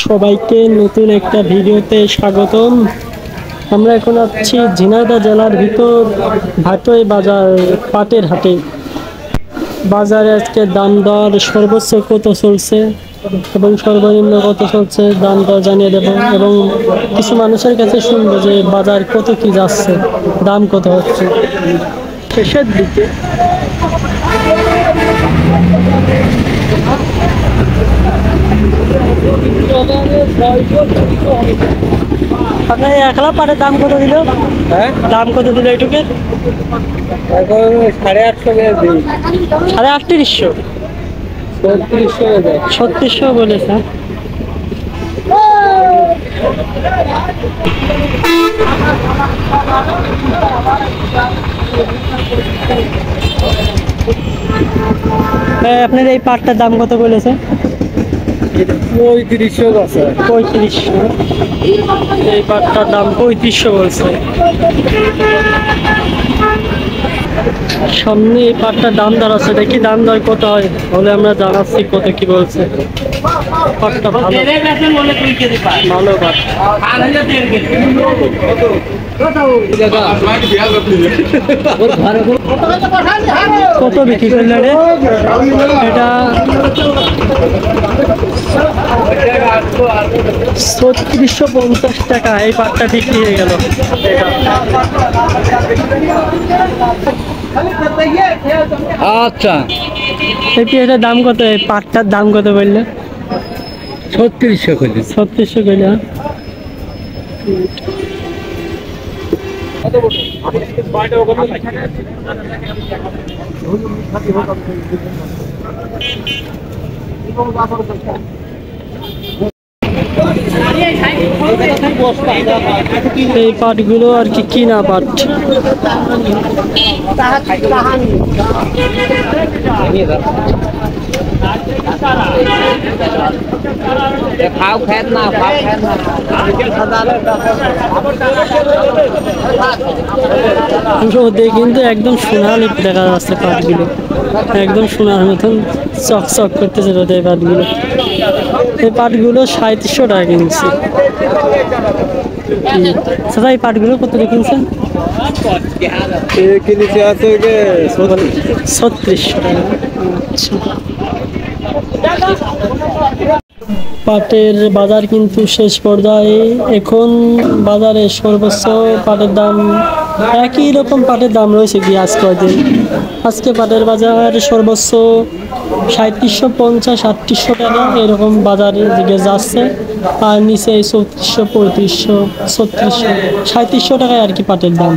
সবাইকে নতুন একটা ভিডিওতে স্বাগতম। আমরা এখন আছি ঝিনাইদহ জেলার ভিতর ভাটোই বাজার পাটের হাটে। বাজারে আজকে দাম দর সর্বোচ্চ কত চলছে এবং সর্বনিম্ন কত চলছে দাম দর জানিয়ে দেব এবং কিছু মানুষের কাছে শুনবো যে বাজার কত কি যাচ্ছে, দাম কত হচ্ছে। শেষের দিকে আপনার একলা পাটের দাম কত দিল? হ্যাঁ, দাম কত দিল এইটুকের? 850 3800 3600 বলেছে। আপনার এই পাটটার দাম কত বলেছে? 3500। এই পাটটার দাম 3500 বলছে। সামনে এই পাটটার দাম দর আছে, দেখি দাম দর কত হয় বলে আমরা জানাচ্ছি কত কি বলছে। পাটটা ভালো ভালো পাট। কত বিক্রি করলে রে এটা? 3650 টাকা এই পাটটা বিক্রি হয়ে গেল। আচ্ছা, এটার দাম কত? এই পাটটার দাম কত বললে? 3600 কইলে। 3600 কইলে। এই পাটগুলো আর কি কিনা পাট। কিন্তু একদম সোনালি দেখা যাচ্ছে পাটগুলো, একদম সোনার মতন চকচক করতেছে এই পাটগুলো। এই পাটগুলো 3700 টাকা কিনছি। দাদা এই পাটগুলো কত কিনছেন? 3600 টাকা। পাটের বাজার কিন্তু শেষ পর্যায়ে। এখন বাজারে সর্বোচ্চ পাটের দাম একই রকম পাটের দাম রয়েছে কি আজ কয়দিন? আজকে পাটের বাজার সর্বোচ্চ 3750 3800 টাকা এরকম বাজারের দিকে যাচ্ছে। আর নিচে 3400 3500 3600 3700 টাকায় আর কি পাটের দাম।